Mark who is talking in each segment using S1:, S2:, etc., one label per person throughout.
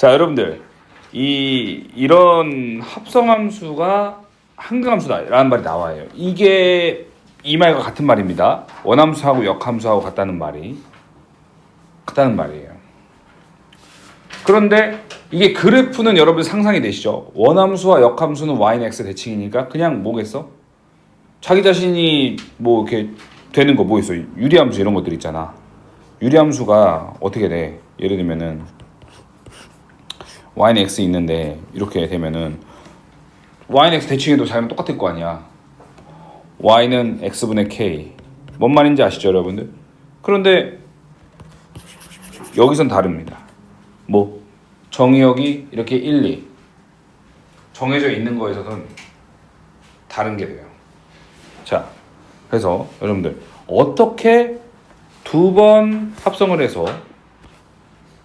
S1: 자, 여러분들 이런 합성함수가 항등함수다라는 말이 나와요. 이게 이 말과 같은 말입니다. 원함수하고 역함수하고 같다는 말이에요. 그런데 이게 그래프는 여러분 상상이 되시죠? 원함수와 역함수는 y는 x 대칭이니까 그냥 뭐겠어? 자기 자신이 뭐 이렇게 되는 거 뭐 있어? 유리함수 이런 것들 있잖아. 유리함수가 어떻게 돼? 예를 들면은 y는 x 있는데 이렇게 되면은 y는 x 대칭해도 자기는 똑같을 거 아니야. y는 x분의 k. 뭔 말인지 아시죠, 여러분들? 그런데 여기선 다릅니다. 뭐 정의역이 이렇게 1, 2 정해져 있는 거에 있어서는 다른 게 돼요. 자, 그래서 여러분들 어떻게 두 번 합성을 해서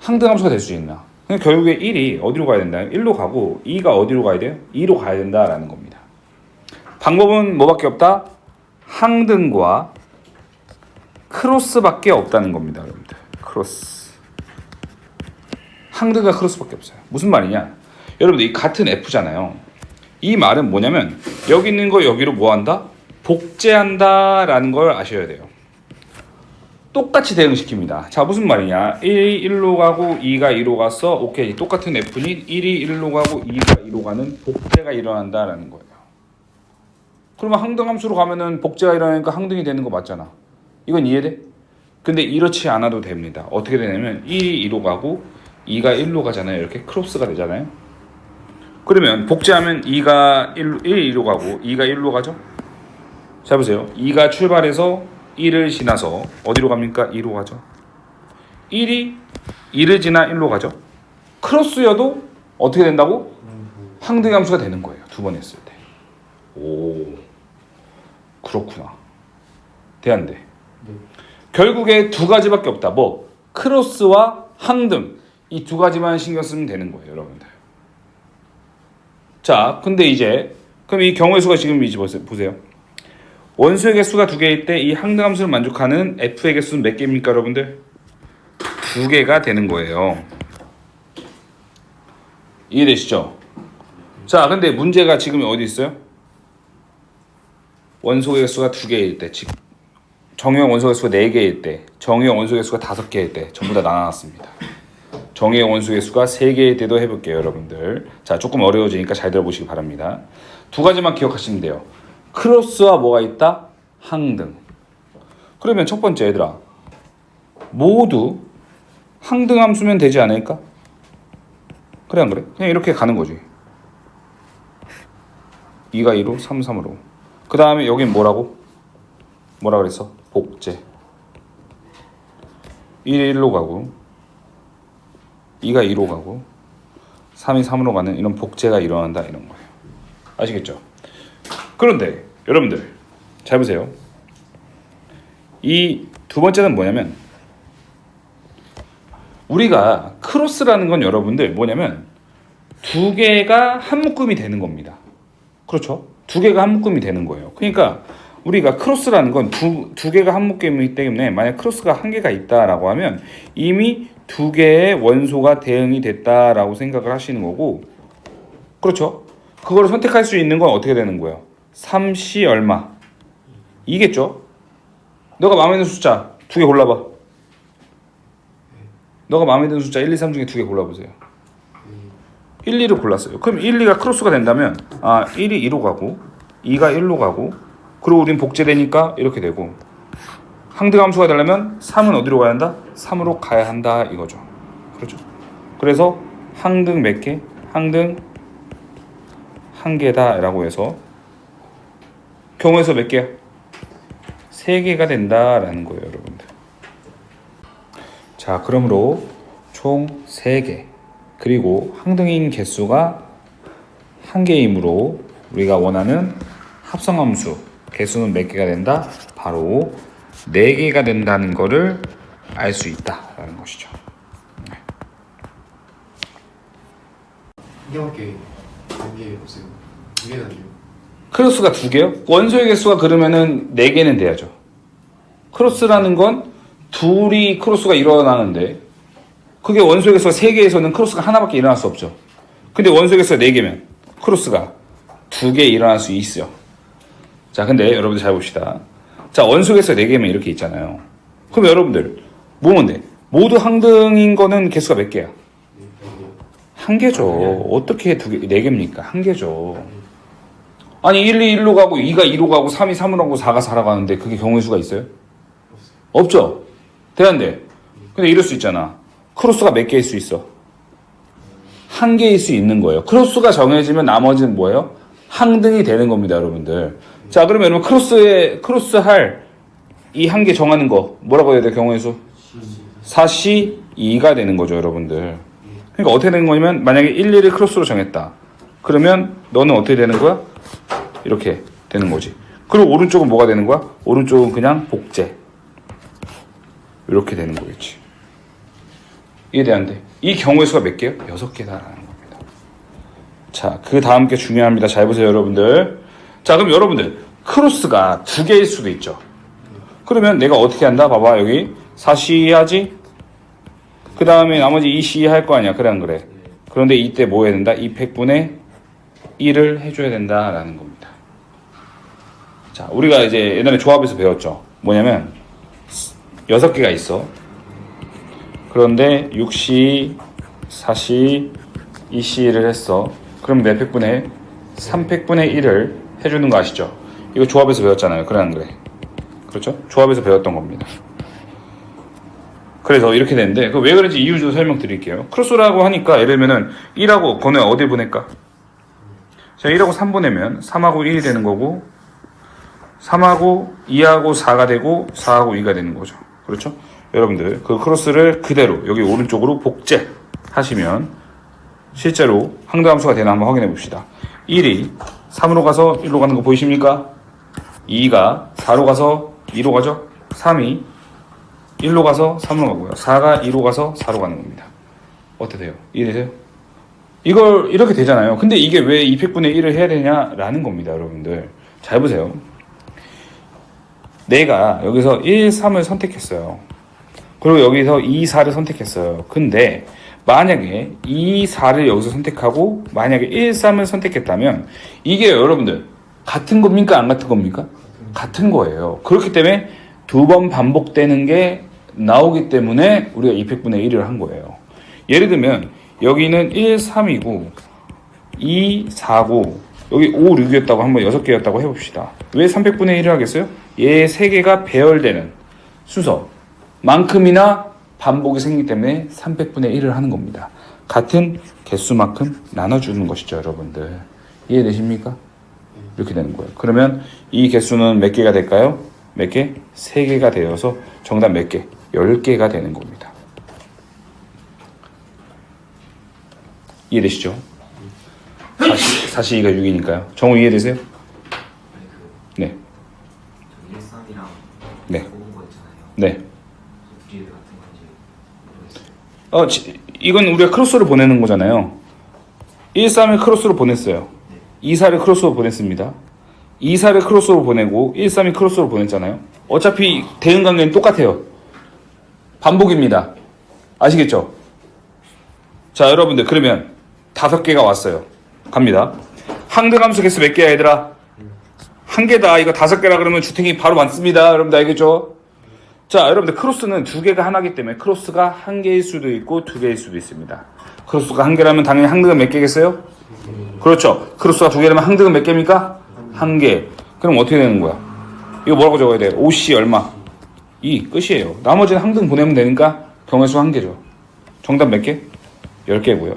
S1: 항등함수가 될 수 있나? 결국에 1이 어디로 가야 된다? 1로 가고 2가 어디로 가야 돼요? 2로 가야 된다라는 겁니다. 방법은 뭐밖에 없다? 항등과 크로스밖에 없다는 겁니다, 여러분들. 크로스. 항등과 크로스밖에 없어요. 무슨 말이냐? 여러분들 이 같은 F잖아요. 이 말은 뭐냐면 여기 있는 거 여기로 뭐 한다? 복제한다라는 걸 아셔야 돼요. 똑같이 대응시킵니다. 자, 무슨 말이냐? 1이 1로 가고 2가 2로 갔어. 오케이. 똑같은 F니 1이 1로 가고 2가 2로 가는 복제가 일어난다라는 거예요. 그러면 항등함수로 가면은 복제가 일어나니까 항등이 되는 거 맞잖아. 이건 이해돼? 근데 이렇지 않아도 됩니다. 어떻게 되냐면 1이 2로 가고 2가 1로 가잖아요. 이렇게 크로스가 되잖아요. 그러면 복제하면 2가 1이 2로 가고 2가 1로 가죠? 자, 보세요. 2가 출발해서 1을 지나서 어디로 갑니까? 2로 가죠. 1이 2를 지나 1로 가죠. 크로스여도 어떻게 된다고? 항등함수가 되는 거예요. 두 번 했을 때. 오, 그렇구나. 돼, 안 돼? 네. 결국에 두 가지밖에 없다. 뭐? 크로스와 항등. 이 두 가지만 신경 쓰면 되는 거예요, 여러분들. 자, 근데 이제 그럼 이 경우의 수가 지금 이제 보세요. 원소의 개수가 두 개일 때 이 항등함수를 만족하는 f의 개수는 몇 개입니까, 여러분들? 두 개가 되는 거예요. 이해되시죠? 자, 근데 문제가 지금 어디 있어요? 원소의 개수가 두 개일 때, 즉 정의형 원소의 개수가 네 개일 때, 정의형 원소의 개수가 다섯 개일 때 전부 다 나눠놨습니다. 정의형 원소의 개수가 세 개일 때도 해볼게요, 여러분들. 자, 조금 어려워지니까 잘 들어보시기 바랍니다. 두 가지만 기억하시면 돼요. 크로스와 뭐가 있다? 항등. 그러면 첫 번째, 얘들아, 모두 항등함수면 되지 않을까? 그래, 안 그래? 그냥 이렇게 가는 거지. 2가 2로 3, 3으로. 그 다음에 여긴 뭐라고? 뭐라 그랬어? 복제. 1이 1로 가고 2가 2로 가고 3이 3으로 가는 이런 복제가 일어난다, 이런 거예요. 아시겠죠? 그런데 여러분들 잘 보세요. 이 두 번째는 뭐냐면 우리가 크로스라는 건 여러분들 뭐냐면 두 개가 한 묶음이 되는 겁니다. 그렇죠? 두 개가 한 묶음이 되는 거예요. 그러니까 우리가 크로스라는 건 두 개가 한 묶음이기 때문에 만약 크로스가 한 개가 있다라고 하면 이미 두 개의 원소가 대응이 됐다라고 생각을 하시는 거고, 그렇죠? 그걸 선택할 수 있는 건 어떻게 되는 거예요? 3C 얼마? 이겠죠? 너가 마음에 드는 숫자 두 개 골라봐. 너가 마음에 드는 숫자 1, 2, 3 중에 두 개 골라보세요. 1, 2를 골랐어요. 그럼 1, 2가 크로스가 된다면 1이 2로 가고 2가 1로 가고, 그리고 우린 복제되니까 이렇게 되고, 항등함수가 되려면 3은 어디로 가야 한다? 3으로 가야 한다, 이거죠. 그렇죠? 그래서 항등 몇 개? 항등 한 개다 라고 해서 경우에서 몇 개야? 3개가 된다라는 거예요, 여러분들. 자, 그러므로 총 3개, 그리고 항등인 개수가 1개이므로 우리가 원하는 합성함수 개수는 몇 개가 된다? 바로 4개가 된다는 거를 알 수 있다라는 것이죠.
S2: 이렇게 여기에 보세요. 두 개나 돼요.
S1: 크로스가 2개요? 원소의 개수가 그러면은 4개는 돼야죠. 크로스라는 건 둘이 크로스가 일어나는데, 그게 원소의 개수가 3개에서는 크로스가 하나밖에 일어날 수 없죠. 근데 원소의 개수가 4개면 크로스가 2개 일어날 수 있어요. 자, 근데 여러분들 잘 봅시다. 자, 원소의 개수가 4개면 이렇게 있잖아요. 그럼 여러분들 뭐면 돼? 모두 항등인 거는 개수가 몇 개야? 1개죠. 어떻게 4개입니까? 1개죠. 아니 1이 1로 가고 2가 2로 가고 3이 3으로 가고 4가 4로 가는데 그게 경우의 수가 있어요? 없죠. 대한데. 근데 이럴 수 있잖아. 크로스가 몇 개일 수 있어? 1개일 수 있는 거예요. 크로스가 정해지면 나머지는 뭐예요? 항등이 되는 겁니다, 여러분들. 자, 그러면 여러분 크로스 할 이 1개 정하는 거 뭐라고 해야 돼? 경우의 수? 4C 2가 되는 거죠, 여러분들. 그러니까 어떻게 되는 거냐면 만약에 1, 1을 크로스로 정했다. 그러면 너는 어떻게 되는 거야? 이렇게 되는 거지. 그리고 오른쪽은 뭐가 되는 거야? 오른쪽은 그냥 복제. 이렇게 되는 거겠지. 이해돼안돼? 이 경우의 수가 몇 개요? 6개다라는 겁니다. 자, 그 다음 게 중요합니다. 잘 보세요, 여러분들. 자, 그럼 여러분들 크로스가 2개일 수도 있죠. 그러면 내가 어떻게 한다? 봐봐, 여기 4C 하지? 그 다음에 나머지 2C 할 거 아니야. 그래 안 그래? 그런데 이때 뭐 해야 된다? 200분의 1을 해줘야 된다라는 겁니다. 자, 우리가 이제 옛날에 조합에서 배웠죠. 뭐냐면 6개가 있어. 그런데 6C, 4C, 2C를 했어. 그럼 몇 팩분의 300분의 1을 해주는 거 아시죠? 이거 조합에서 배웠잖아요. 그래 안 그래? 그렇죠? 조합에서 배웠던 겁니다. 그래서 이렇게 되는데 그 왜 그런지 이유 좀 설명드릴게요. 크로스라고 하니까 예를 들면은 1하고 번호 어디 보낼까? 자, 1하고 3 보내면 3하고 1이 되는 거고 3하고 2하고 4가 되고 4하고 2가 되는 거죠. 그렇죠? 여러분들 그 크로스를 그대로 여기 오른쪽으로 복제 하시면 실제로 항등함수가 되나 한번 확인해 봅시다. 1이 3으로 가서 1로 가는 거 보이십니까? 2가 4로 가서 2로 가죠? 3이 1로 가서 3으로 가고요. 4가 2로 가서 4로 가는 겁니다. 어때 돼요? 이해되세요? 이걸 이렇게 되잖아요. 근데 이게 왜 200분의 1을 해야 되냐라는 겁니다, 여러분들. 잘 보세요. 내가 여기서 1, 3을 선택했어요. 그리고 여기서 2, 4를 선택했어요. 근데 만약에 2, 4를 여기서 선택하고 만약에 1, 3을 선택했다면 이게 여러분들 같은 겁니까? 안 같은 겁니까? 같은 거예요. 그렇기 때문에 2번 반복되는 게 나오기 때문에 우리가 200분의 1을 한 거예요. 예를 들면 여기는 1, 3이고 2, 4고 여기 5, 6이었다고 한번 6개였다고 해봅시다. 왜 300분의 1을 하겠어요? 얘 3개가 배열되는 순서만큼이나 반복이 생기기 때문에 300분의 1을 하는 겁니다. 같은 개수만큼 나눠주는 것이죠, 여러분들. 이해되십니까? 이렇게 되는 거예요. 그러면 이 개수는 몇 개가 될까요? 몇 개? 3개가 되어서 정답 몇 개? 10개가 되는 겁니다. 이해되시죠? 42가 6이니까요. 정우 이해되세요? 네.
S3: 1, 3이랑
S1: 네.
S3: 뽑은 거 있잖아요.
S1: 네.
S3: 둘이 왜 같은 건지 모르겠어요.
S1: 이건 우리가 크로스를 보내는 거잖아요. 1, 3을 크로스로 보냈어요. 2, 4를 크로스로 보냈습니다. 2, 4를 크로스로 보내고 1, 3이 크로스로 보냈잖아요. 어차피 대응 관계는 똑같아요. 반복입니다. 아시겠죠? 자, 여러분들 그러면 5개가 왔어요. 갑니다. 항등함수 개수 몇 개야, 얘들아? 1개다. 이거 5개라 그러면 주택이 바로 많습니다. 여러분들 알겠죠? 자, 여러분들 크로스는 2개가 하나이기 때문에 크로스가 1개일 수도 있고 2개일 수도 있습니다. 크로스가 1개라면 당연히 항등은 몇 개겠어요? 그렇죠. 크로스가 2개라면 항등은 몇 개입니까? 1개. 그럼 어떻게 되는 거야? 이거 뭐라고 적어야 돼? 5C 얼마? 2. 끝이에요. 나머지는 항등 보내면 되니까 경우의 수 1개죠. 정답 몇 개? 10개고요.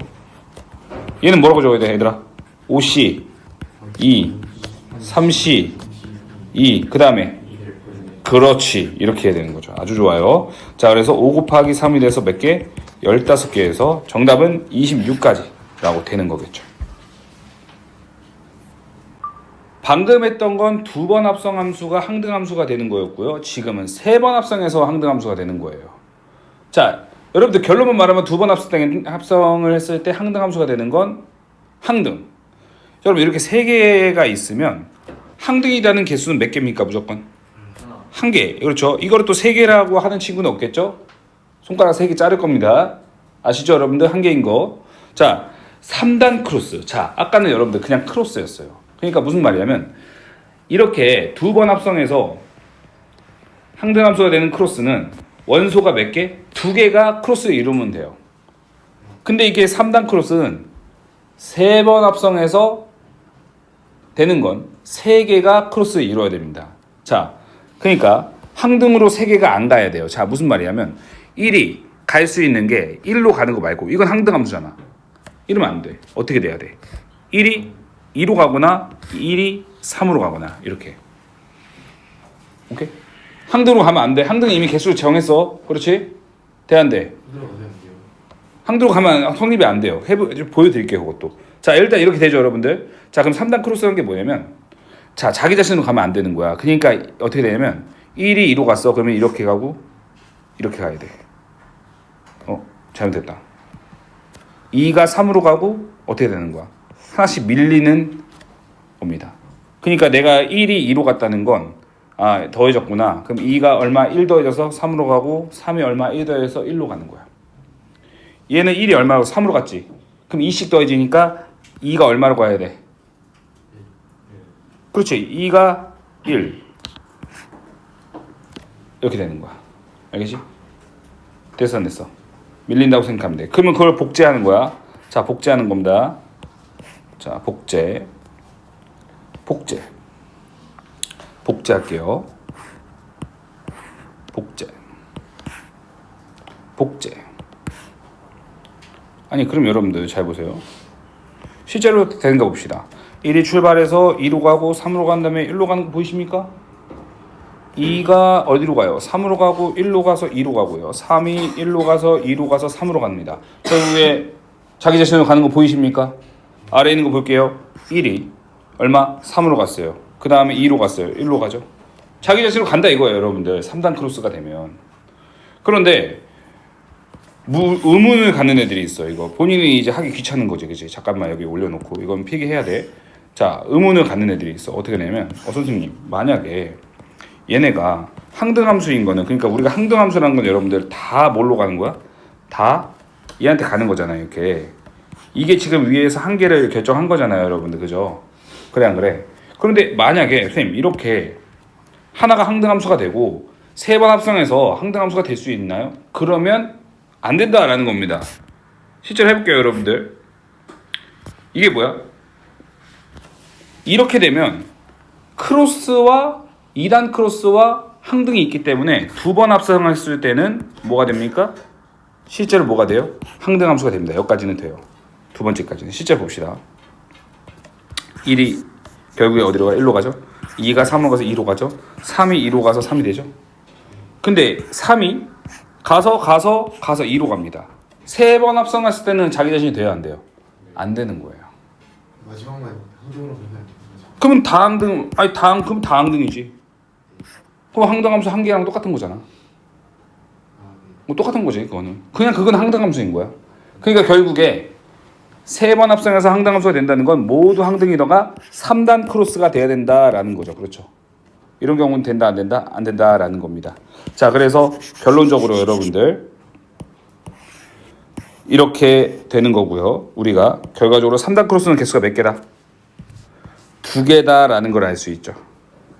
S1: 얘는 뭐라고 적어야 돼, 얘들아? 5C 2 3C 2 그 다음에 그렇지. 이렇게 해야 되는 거죠. 아주 좋아요. 자, 그래서 5 곱하기 3이 돼서 몇 개? 15개에서 정답은 26까지 라고 되는 거겠죠. 방금 했던 건 2번 합성함수가 항등함수가 되는 거였고요. 지금은 3번 합성해서 항등함수가 되는 거예요. 자, 여러분들 결론만 말하면 2번 합성을 했을 때 항등함수가 되는 건 항등. 여러분 이렇게 3개가 있으면 항등이라는 개수는 몇 개입니까? 무조건? 1개. 그렇죠. 이거를 또 3개라고 하는 친구는 없겠죠? 손가락 3개 자를 겁니다. 아시죠 여러분들? 한 개인 거. 자 3단 크로스. 자 아까는 여러분들 그냥 크로스였어요. 그러니까 무슨 말이냐면 이렇게 두 번 합성해서 항등함수가 되는 크로스는 원소가 몇 개? 두 개가 크로스를 이루면 돼요. 근데 이게 3단 크로스는 세 번 합성해서 되는 건 세 개가 크로스를 이루어야 됩니다. 자, 그러니까 항등으로 세 개가 안 가야 돼요. 자, 무슨 말이냐면 1이 갈 수 있는 게 1로 가는 거 말고 이건 항등함수잖아. 이러면 안 돼. 어떻게 돼야 돼? 1이 2로 가거나 1이 3으로 가거나 이렇게. 오케이? 항등으로 가면 안 돼. 항등은 이미 개수를 정했어. 그렇지? 돼 안 돼?
S2: 들어가면 안 돼요.
S1: 항등으로 가면 성립이 안 돼요. 보여드릴게요. 그것도. 자 일단 이렇게 되죠 여러분들. 자 그럼 3단 크로스라는 게 뭐냐면 자 자기 자신으로 가면 안 되는 거야. 그러니까 어떻게 되냐면 1이 2로 갔어. 그러면 이렇게 가고 이렇게 가야 돼. 잘못됐다. 2가 3으로 가고 어떻게 되는 거야? 하나씩 밀리는 겁니다. 그러니까 내가 1이 2로 갔다는 건 더해졌구나. 그럼 2가 얼마 1 더해져서 3으로 가고 3이 얼마 1 더해져서 1로 가는 거야. 얘는 1이 얼마로 3으로 갔지. 그럼 2씩 더해지니까 2가 얼마로 가야 돼? 그렇지. 2가 1 이렇게 되는 거야. 알겠지? 됐어 안 됐어? 밀린다고 생각하면 돼. 그러면 그걸 복제하는 거야. 자 복제하는 겁니다. 자 복제할게요. 복제. 아니 그럼 여러분들 잘 보세요. 실제로 되는 거 봅시다. 1이 출발해서 2로 가고 3으로 간 다음에 1로 가는 거 보이십니까? 2가 어디로 가요? 3으로 가고 1로 가서 2로 가고요. 3이 1로 가서 2로 가서 3으로 갑니다. 결국에 자기 자신으로 가는 거 보이십니까? 아래에 있는 거 볼게요. 1이 얼마? 3으로 갔어요. 그 다음에 2로 갔어요. 1로 가죠. 자기 자신으로 간다 이거예요 여러분들. 3단 크로스가 되면. 그런데 의문을 갖는 애들이 있어. 이거 본인이 이제 하기 귀찮은 거지, 그치? 잠깐만 여기 올려놓고 이건 필기해야 돼. 자, 의문을 갖는 애들이 있어. 어떻게 되냐면, 선생님, 만약에 얘네가 항등함수인 거는, 그러니까 우리가 항등함수라는 건 여러분들 다 뭘로 가는 거야? 다 얘한테 가는 거잖아요, 이렇게. 이게 지금 위에서 한계를 결정한 거잖아요, 여러분들, 그죠? 그래 안 그래? 그런데 만약에 선생님 이렇게 하나가 항등함수가 되고 세 번 합성해서 항등함수가 될 수 있나요? 그러면 안 된다라는 겁니다. 실제로 해볼게요 여러분들. 이게 뭐야? 이렇게 되면 크로스와 2단 크로스와 항등이 있기 때문에 두 번 합성했을 때는 뭐가 됩니까? 실제로 뭐가 돼요? 항등함수가 됩니다. 여기까지는 돼요. 두 번째까지는. 실제로 봅시다. 1이 결국에 어디로 가요? 1로 가죠. 2가 3으로 가서 2로 가죠. 3이 2로 가서 3이 되죠. 근데 3이 가서 2로 갑니다. 세 번 합성했을 때는 자기 자신이 돼야 안 돼요? 안 되는 거예요.
S2: 마지막만 항등으로 가면
S1: 그러면 다 항등, 그럼 다 항등이지. 그럼 항등함수 한 개랑 똑같은 거잖아. 뭐 똑같은 거지, 그거는. 그건 항등함수인 거야. 그러니까 결국에 세 번 합성해서 항등함수가 된다는 건 모두 항등이더가 3단 크로스가 돼야 된다라는 거죠. 그렇죠? 이런 경우는 된다, 안 된다? 안 된다라는 겁니다. 자, 그래서 결론적으로 여러분들 이렇게 되는 거고요. 우리가 결과적으로 3단 크로스는 개수가 몇 개다? 2개다라는 걸 알 수 있죠.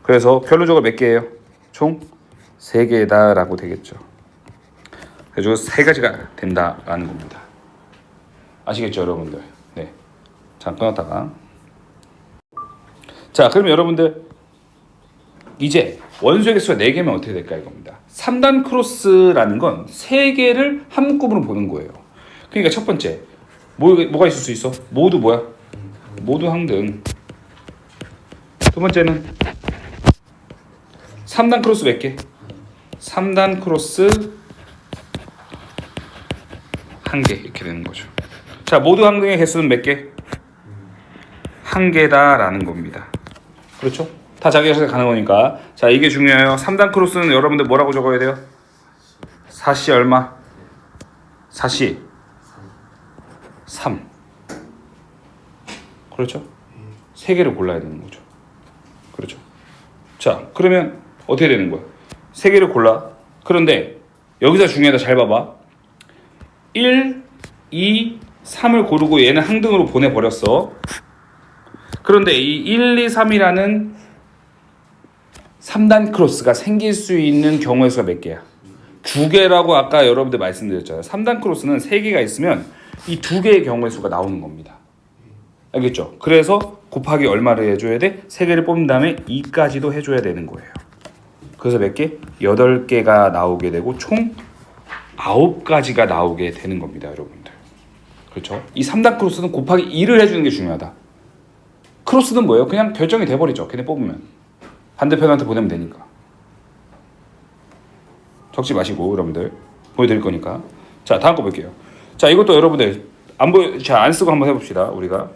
S1: 그래서 결론적으로 몇 개예요? 총 3개다라고 되겠죠. 그래서 3가지가 된다라는 겁니다. 아시겠죠, 여러분들? 네. 잠깐 끊었다가. 자, 그럼 여러분들 이제 원소의 개수가 4개면 어떻게 될까 이겁니다. 3단 크로스라는 건 3개를 한꺼번에 보는 거예요. 그러니까 첫 번째 뭐가 있을 수 있어? 모두 뭐야? 모두 항등. 두 번째는 3단 크로스 몇 개? 3단 크로스 1개 이렇게 되는 거죠. 자, 모두 항등의 개수는 몇 개? 1개다라는 겁니다. 그렇죠? 다 자기 자신이 가는 거니까. 자, 이게 중요해요. 3단 크로스는 여러분들 뭐라고 적어야 돼요? 4시 얼마? 4시 3. 그렇죠? 3개를 골라야 되는 거죠. 그렇죠? 자, 그러면 어떻게 되는 거야? 3개를 골라. 그런데 여기서 중요하다. 잘 봐봐. 1, 2, 3을 고르고 얘는 항등으로 보내버렸어. 그런데 이 1, 2, 3이라는 3단 크로스가 생길 수 있는 경우의 수가 몇 개야? 2개라고 아까 여러분들 말씀드렸잖아요. 3단 크로스는 3개가 있으면 이 2개의 경우의 수가 나오는 겁니다. 알겠죠? 그래서 곱하기 얼마를 해줘야 돼? 3개를 뽑은 다음에 2까지도 해줘야 되는 거예요. 그래서 몇 개? 8개가 나오게 되고 총 9가지가 나오게 되는 겁니다, 여러분들. 그렇죠? 이 3단 크로스는 곱하기 2를 해주는 게 중요하다. 크로스는 뭐예요? 그냥 결정이 돼버리죠. 걔네 뽑으면. 반대편한테 보내면 되니까. 적지 마시고 여러분들 보여드릴 거니까. 자, 다음 거 볼게요. 자, 이것도 여러분들 안 쓰고 한번 해봅시다. 우리가.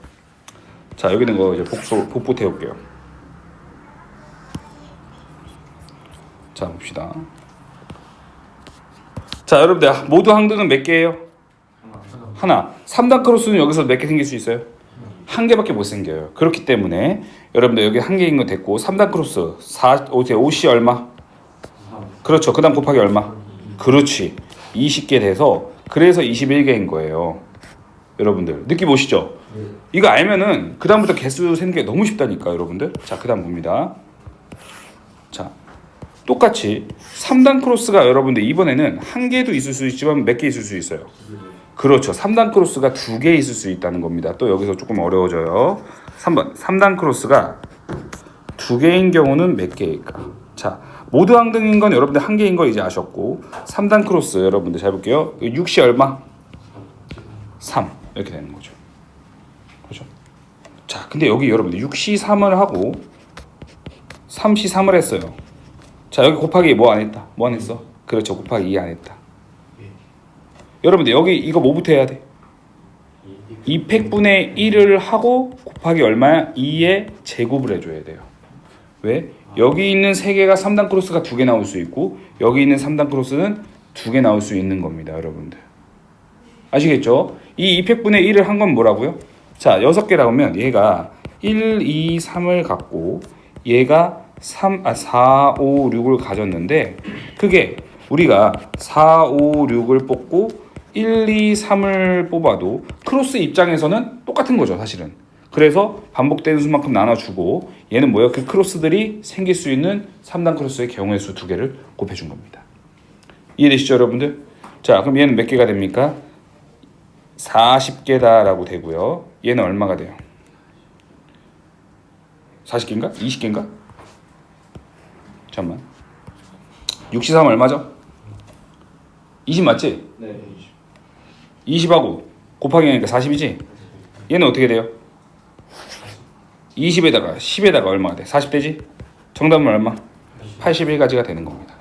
S1: 자, 여기 있는 거 이제 복부 태울게요. 자, 봅시다. 자, 여러분들 모두 항등은 몇 개예요? 하나. 3단 크로스는 여기서 몇 개 생길 수 있어요? 한 개밖에 못 생겨요. 그렇기 때문에 여러분들 여기 한 개인 거 됐고 3단 크로스 5시 얼마? 그렇죠. 그 다음 곱하기 얼마? 그렇지. 20개 돼서 그래서 21개인 거예요. 여러분들 느낌 오시죠? 이거 알면은 그 다음부터 개수 세는 게 너무 쉽다니까 여러분들. 자, 그 다음 봅니다. 자, 똑같이 3단 크로스가 여러분들 이번에는 한 개도 있을 수 있지만 몇 개 있을 수 있어요? 그렇죠. 3단 크로스가 2개 있을 수 있다는 겁니다. 또 여기서 조금 어려워져요. 3번 3단 크로스가 2개인 경우는 몇 개일까? 자, 모두 항등인 건 여러분들 한 개인 거 이제 아셨고 3단 크로스 여러분들 잘 볼게요. 6시 얼마? 3 이렇게 되는 거죠. 그렇죠? 자, 근데 여기 여러분들 6시 3을 하고 3시 3을 했어요. 자, 여기 곱하기 뭐 안 했다? 뭐 안 했어? 그렇죠. 곱하기 2 안 했다. 여러분들 여기 이거 뭐부터 해야 돼? 2팩분의 1을 하고 곱하기 얼마야? 2의 제곱을 해줘야 돼요. 왜? 여기 있는 3개가 3단 크로스가 2개 나올 수 있고 여기 있는 3단 크로스는 2개 나올 수 있는 겁니다. 여러분들 아시겠죠? 이 2팩분의 1을 한 건 뭐라고요? 자, 6개라고 하면 얘가 1, 2, 3을 갖고 얘가 4, 5, 6을 가졌는데 그게 우리가 4, 5, 6을 뽑고 1, 2, 3을 뽑아도 크로스 입장에서는 똑같은 거죠, 사실은. 그래서 반복되는 수만큼 나눠주고 얘는 뭐예요? 그 크로스들이 생길 수 있는 3단 크로스의 경우의 수 2개를 곱해준 겁니다. 이해되시죠, 여러분들? 자, 그럼 얘는 몇 개가 됩니까? 40개다라고 되고요. 얘는 얼마가 돼요? 40개인가? 20개인가? 잠깐만. 63 얼마죠? 20 맞지?
S3: 네.
S1: 20하고 곱하기 하니까 40이지? 얘는 어떻게 돼요? 20에다가 10에다가 얼마가 돼? 40되지? 정답은 얼마? 81가지가 되는 겁니다.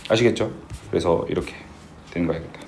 S1: 아시겠죠? 그래서 이렇게 되는 거야겠다.